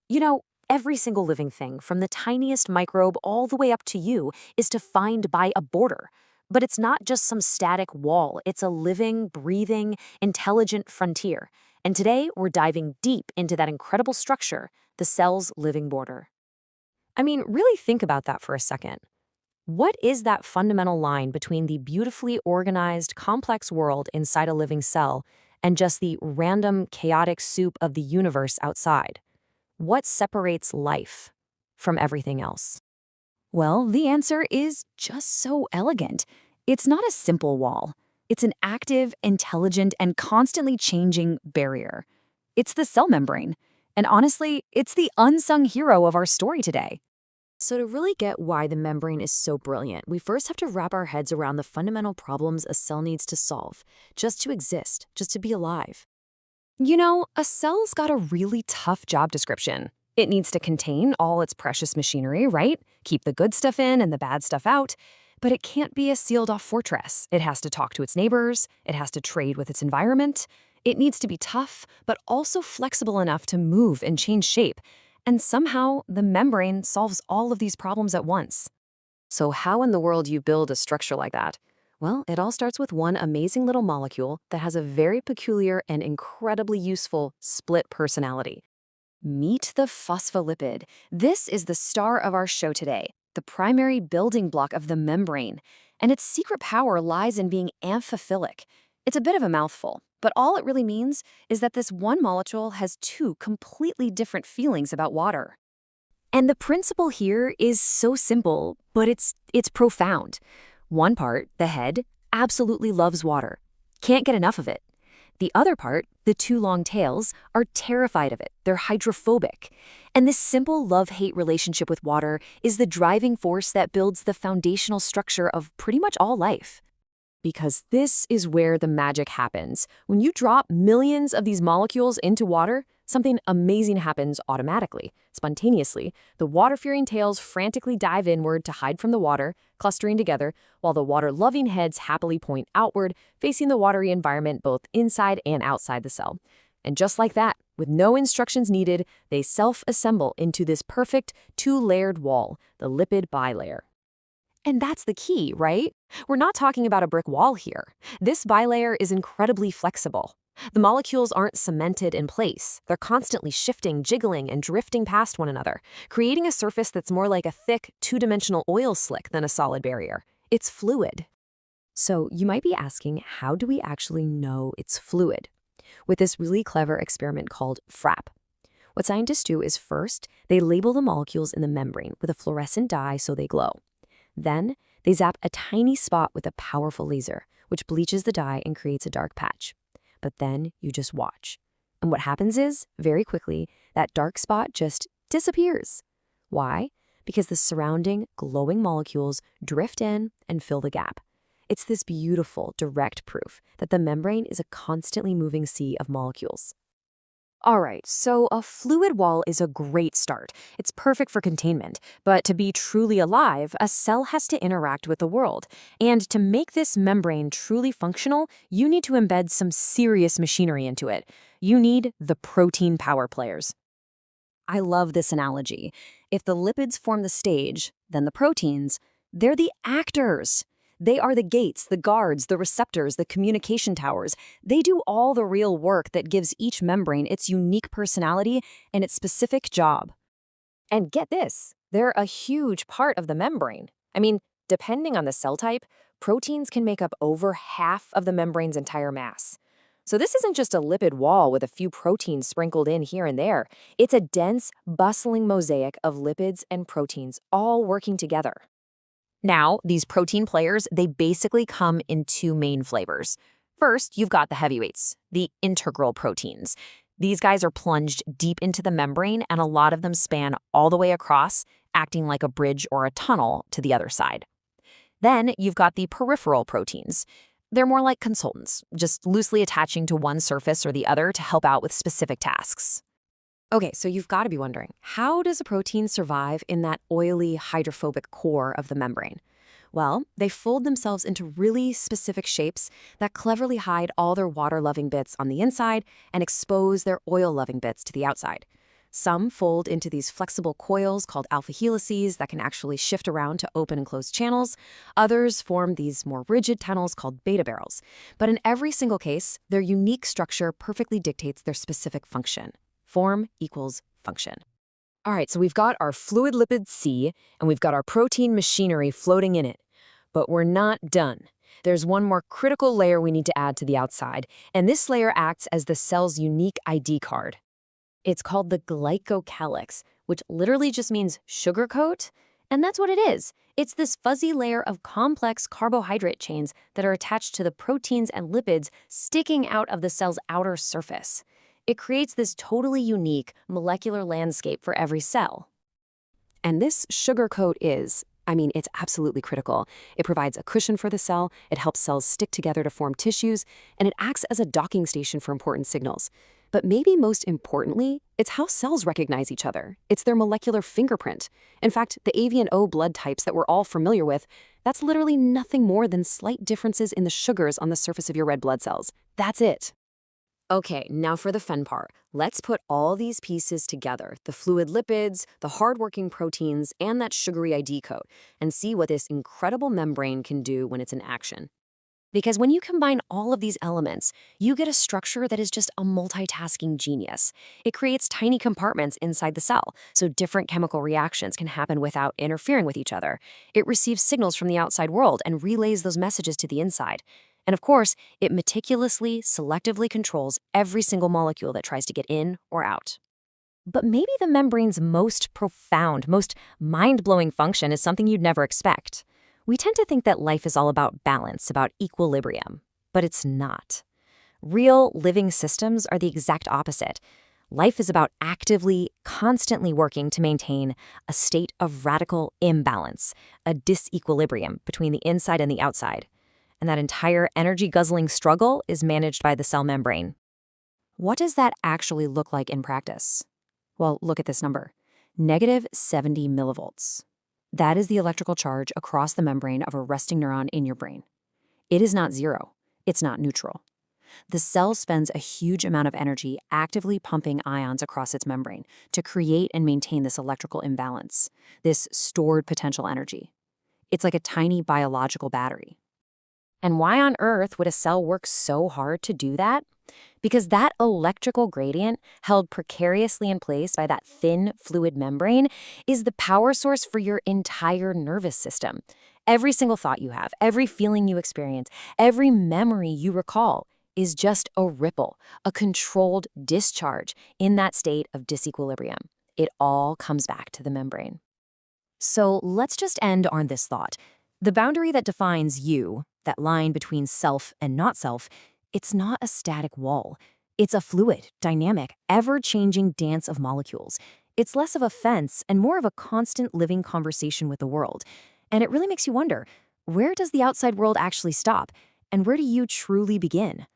You know, every single living thing, from the tiniest microbe all the way up to you, is defined by a border. But it's not just some static wall, it's a living, breathing, intelligent frontier. And today, we're diving deep into that incredible structure, the cell's living border. I mean, really think about that for a second. What is that fundamental line between the beautifully organized, complex world inside a living cell and just the random, chaotic soup of the universe outside? What separates life from everything else? Well, the answer is just so elegant. It's not a simple wall. It's an active, intelligent, and constantly changing barrier. It's the cell membrane. And honestly, it's the unsung hero of our story today. So, to really get why the membrane is so brilliant, we first have to wrap our heads around the fundamental problems a cell needs to solve, just to exist, just to be alive. You know, a cell's got a really tough job description. It needs to contain all its precious machinery, right? Keep the good stuff in and the bad stuff out. But it can't be a sealed-off fortress. It has to talk to its neighbors. It has to trade with its environment. It needs to be tough, but also flexible enough to move and change shape. And somehow, the membrane solves all of these problems at once. So, how in the world do you build a structure like that? Well, it all starts with one amazing little molecule that has a very peculiar and incredibly useful split personality. Meet the phospholipid. This is the star of our show today, the primary building block of the membrane. And its secret power lies in being amphiphilic. It's a bit of a mouthful, but all it really means is that this one molecule has two completely different feelings about water. And the principle here is so simple, but it's profound. One part, the head, absolutely loves water. Can't get enough of it. The other part, the two long tails, are terrified of it. They're hydrophobic. And this simple love-hate relationship with water is the driving force that builds the foundational structure of pretty much all life. Because this is where the magic happens. When you drop millions of these molecules into water, something amazing happens automatically, spontaneously. The water-fearing tails frantically dive inward to hide from the water, clustering together, while the water-loving heads happily point outward, facing the watery environment both inside and outside the cell. And just like that, with no instructions needed, they self-assemble into this perfect two-layered wall, the lipid bilayer. And that's the key, right? We're not talking about a brick wall here. This bilayer is incredibly flexible. The molecules aren't cemented in place. They're constantly shifting, jiggling, and drifting past one another, creating a surface that's more like a thick, two-dimensional oil slick than a solid barrier. It's fluid. So you might be asking, how do we actually know it's fluid? With this really clever experiment called FRAP. What scientists do is first, they label the molecules in the membrane with a fluorescent dye so they glow. Then, they zap a tiny spot with a powerful laser, which bleaches the dye and creates a dark patch. But then you just watch. And what happens is, very quickly, that dark spot just disappears. Why? Because the surrounding, glowing molecules drift in and fill the gap. It's this beautiful, direct proof that the membrane is a constantly moving sea of molecules. All right, so a fluid wall is a great start. It's perfect for containment. But to be truly alive, a cell has to interact with the world. And to make this membrane truly functional, you need to embed some serious machinery into it. You need the protein power players. I love this analogy. If the lipids form the stage, then the proteins, they're the actors. They are the gates, the guards, the receptors, the communication towers. They do all the real work that gives each membrane its unique personality and its specific job. And get this, they're a huge part of the membrane. I mean, depending on the cell type, proteins can make up over half of the membrane's entire mass. So this isn't just a lipid wall with a few proteins sprinkled in here and there. It's a dense, bustling mosaic of lipids and proteins all working together. Now, these protein players, they basically come in two main flavors. First, you've got the heavyweights, the integral proteins. These guys are plunged deep into the membrane, and a lot of them span all the way across, acting like a bridge or a tunnel to the other side. Then you've got the peripheral proteins. They're more like consultants, just loosely attaching to one surface or the other to help out with specific tasks. Okay, so you've got to be wondering, how does a protein survive in that oily, hydrophobic core of the membrane? Well, they fold themselves into really specific shapes that cleverly hide all their water-loving bits on the inside and expose their oil-loving bits to the outside. Some fold into these flexible coils called alpha helices that can actually shift around to open and close channels. Others form these more rigid tunnels called beta barrels. But in every single case, their unique structure perfectly dictates their specific function. Form equals function. All right, so we've got our fluid lipid C, and we've got our protein machinery floating in it. But we're not done. There's one more critical layer we need to add to the outside, and this layer acts as the cell's unique ID card. It's called the glycocalyx, which literally just means sugar coat, and that's what it is. It's this fuzzy layer of complex carbohydrate chains that are attached to the proteins and lipids sticking out of the cell's outer surface. It creates this totally unique molecular landscape for every cell. And this sugar coat it's absolutely critical. It provides a cushion for the cell, it helps cells stick together to form tissues, and it acts as a docking station for important signals. But maybe most importantly, it's how cells recognize each other. It's their molecular fingerprint. In fact, the avian O blood types that we're all familiar with, that's literally nothing more than slight differences in the sugars on the surface of your red blood cells. That's it. Okay, now for the fun part. Let's put all these pieces together, the fluid lipids, the hardworking proteins, and that sugary ID coat, and see what this incredible membrane can do when it's in action. Because when you combine all of these elements, you get a structure that is just a multitasking genius. It creates tiny compartments inside the cell, so different chemical reactions can happen without interfering with each other. It receives signals from the outside world and relays those messages to the inside. And of course, it meticulously, selectively controls every single molecule that tries to get in or out. But maybe the membrane's most profound, most mind-blowing function is something you'd never expect. We tend to think that life is all about balance, about equilibrium, but it's not. Real, living systems are the exact opposite. Life is about actively, constantly working to maintain a state of radical imbalance, a disequilibrium between the inside and the outside. And that entire energy-guzzling struggle is managed by the cell membrane. What does that actually look like in practice? Well, look at this number, -70 millivolts. That is the electrical charge across the membrane of a resting neuron in your brain. It is not zero. It's not neutral. The cell spends a huge amount of energy actively pumping ions across its membrane to create and maintain this electrical imbalance, this stored potential energy. It's like a tiny biological battery. And why on earth would a cell work so hard to do that? Because that electrical gradient, held precariously in place by that thin fluid membrane, is the power source for your entire nervous system. Every single thought you have, every feeling you experience, every memory you recall is just a ripple, a controlled discharge in that state of disequilibrium. It all comes back to the membrane. So let's just end on this thought. The boundary that defines you, that line between self and not self, it's not a static wall. It's a fluid, dynamic, ever-changing dance of molecules. It's less of a fence and more of a constant living conversation with the world. And it really makes you wonder, where does the outside world actually stop? And where do you truly begin?